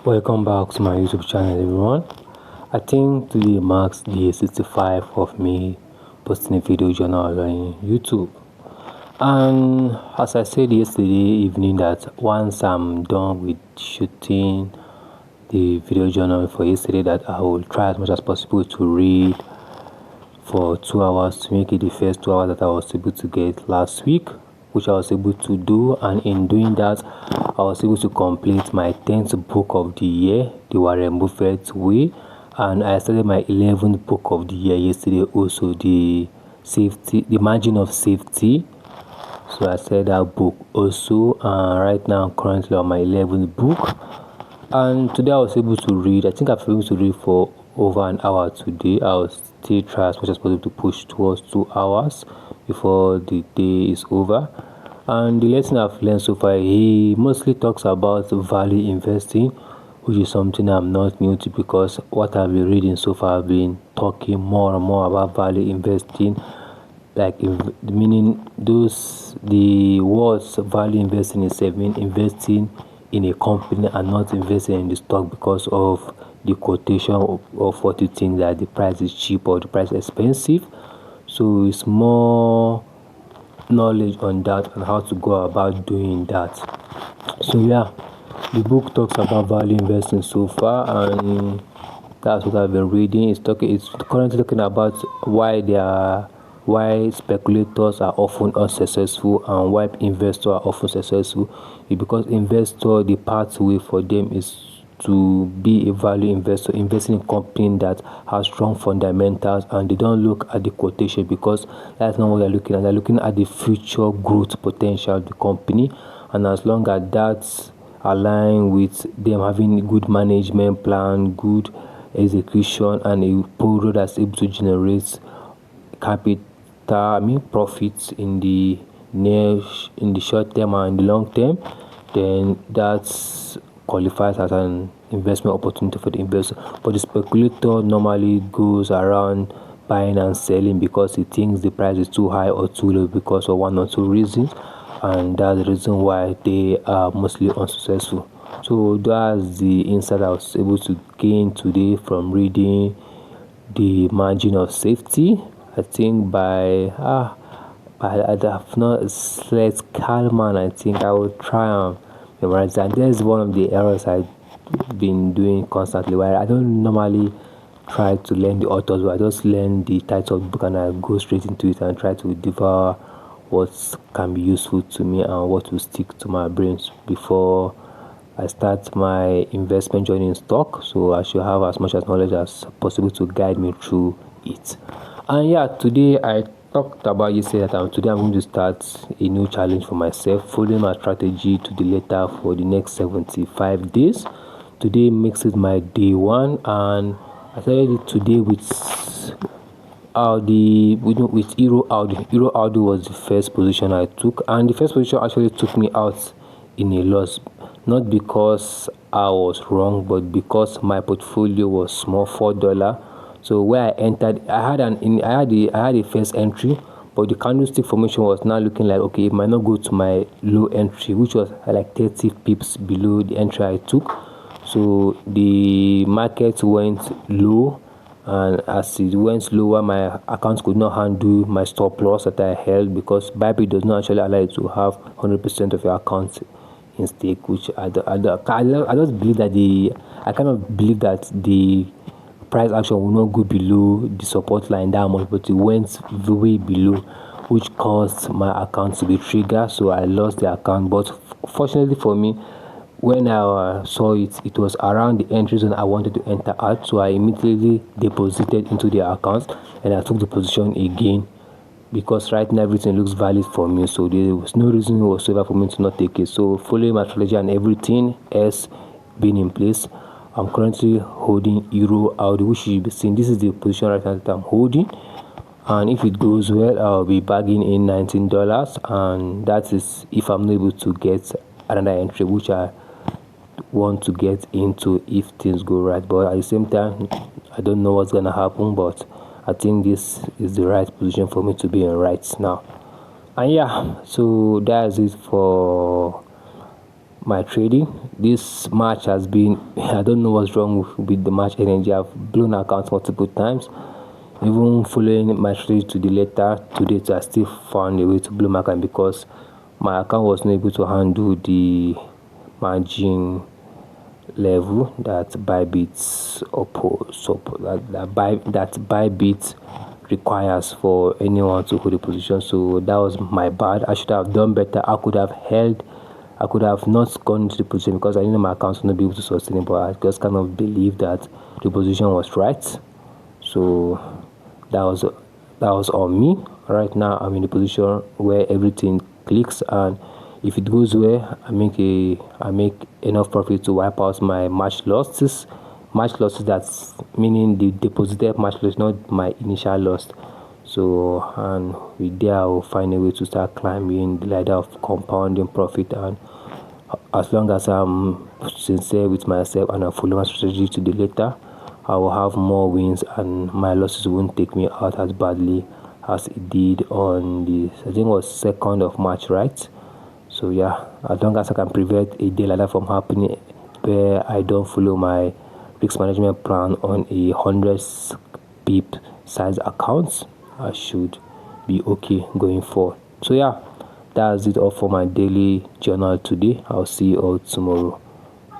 Welcome back to my YouTube channel, everyone. I think today marks the 65 of me posting a video journal on YouTube. And as I said yesterday evening, that once I'm done with shooting the video journal for yesterday, that I will try as much as possible to read for 2 hours to make it the first 2 hours that I was able to get last week, which I was able to do. And in doing that, I was able to complete my 10th book of the year, the Warren Buffett Way, and I started my 11th book of the year yesterday, also the margin of safety. So I started that book also, and right now I'm currently on my 11th book. And today I was able to read. I think I've been able to read for over an hour today. I'll still try as much as possible to push towards 2 hours before the day is over. And the lesson I've learned so far, he mostly talks about value investing, which is something I'm not new to, because what I've been reading so far, I've been talking more and more about value investing, meaning the words value investing is mean investing in a company and not investing in the stock because of the quotation of what you think that the price is cheap or the price is expensive. So it's more knowledge on that and how to go about doing that. So yeah, the book talks about value investing so far, and that's what I've been reading. It's currently talking about why speculators are often unsuccessful and why investors are often successful. Because investor, the pathway for them is to be a value investor, investing in company that has strong fundamentals, and they don't look at the quotation because that's not what they're looking at. They're looking at the future growth potential of the company, and as long as that's aligned with them having good management plan, good execution, and a product that's able to generate profits in the short term and the long term, then that's qualifies as an investment opportunity for the investor. But the speculator normally goes around buying and selling because he thinks the price is too high or too low because of one or two reasons, and that's the reason why they are mostly unsuccessful. So that's the insight I was able to gain today from reading the margin of safety. I think by I have not Seth Klarman. I think I will try and memorize that. There's one of the errors I've been doing constantly, where I don't normally try to learn the authors, but I just learn the title of the book and I go straight into it and try to devour what can be useful to me and what will stick to my brains before I start my investment journey in stock. So I should have as much as knowledge as possible to guide me through it. And yeah, today I talked about yesterday that today I'm going to start a new challenge for myself, following my strategy to the letter for the next 75 days. Today makes it my day one, and I started it today with Audi, with Euro Audi. Euro Audi was the first position I took, and the first position actually took me out in a loss, not because I was wrong, but because my portfolio was small, $4. So where I entered, I had a first entry, but the candlestick formation was now looking like, okay, it might not go to my low entry, which was like 30 pips below the entry I took. So the market went low, and as it went lower, my account could not handle my stop loss that I held, because Bybit does not actually allow you to have 100% of your account in stake, which I just believe that I kind of believe that the price action will not go below the support line that much, but it went way below, which caused my account to be triggered. So I lost the account, but fortunately for me, when I saw it, it was around the entry zone I wanted to enter at, so I immediately deposited into the account and I took the position again, because right now everything looks valid for me, so there was no reason whatsoever for me to not take it. So following my strategy and everything else being in place, I'm currently holding Euro Audi, which you should be seeing. This is the position right now that I'm holding, and if it goes well, I'll be bagging in $19, and that is if I'm not able to get another entry, which I want to get into if things go right. But at the same time, I don't know what's gonna happen, but I think this is the right position for me to be in right now. And yeah, so that's it for my trading. This match has been, I don't know what's wrong with the match energy. I've blown accounts multiple times. Even following my trade to the letter today, I still found a way to blow my account because my account was not able to handle the margin level that Bybit that Bybit requires for anyone to hold a position. So that was my bad. I should have done better. I could have not gone into the position because I didn't know my account would not be able to sustain it, but I just kind of believed that the position was right. So that was on me. Right now I'm in a position where everything clicks, and if it goes well, I make enough profit to wipe out my match losses. Match losses, that's meaning the deposited match loss, not my initial loss. So, and with there I'll find a way to start climbing the ladder of compounding profit. And as long as I'm sincere with myself and I follow my strategy to the letter, I will have more wins and my losses won't take me out as badly as it did on the, I think it was 2nd of March, right? So yeah, as long as I can prevent a day like that from happening where I don't follow my risk management plan on a 100 pip size accounts, I should be okay going forward. So yeah, that's it all for my daily journal today. I'll see you all tomorrow.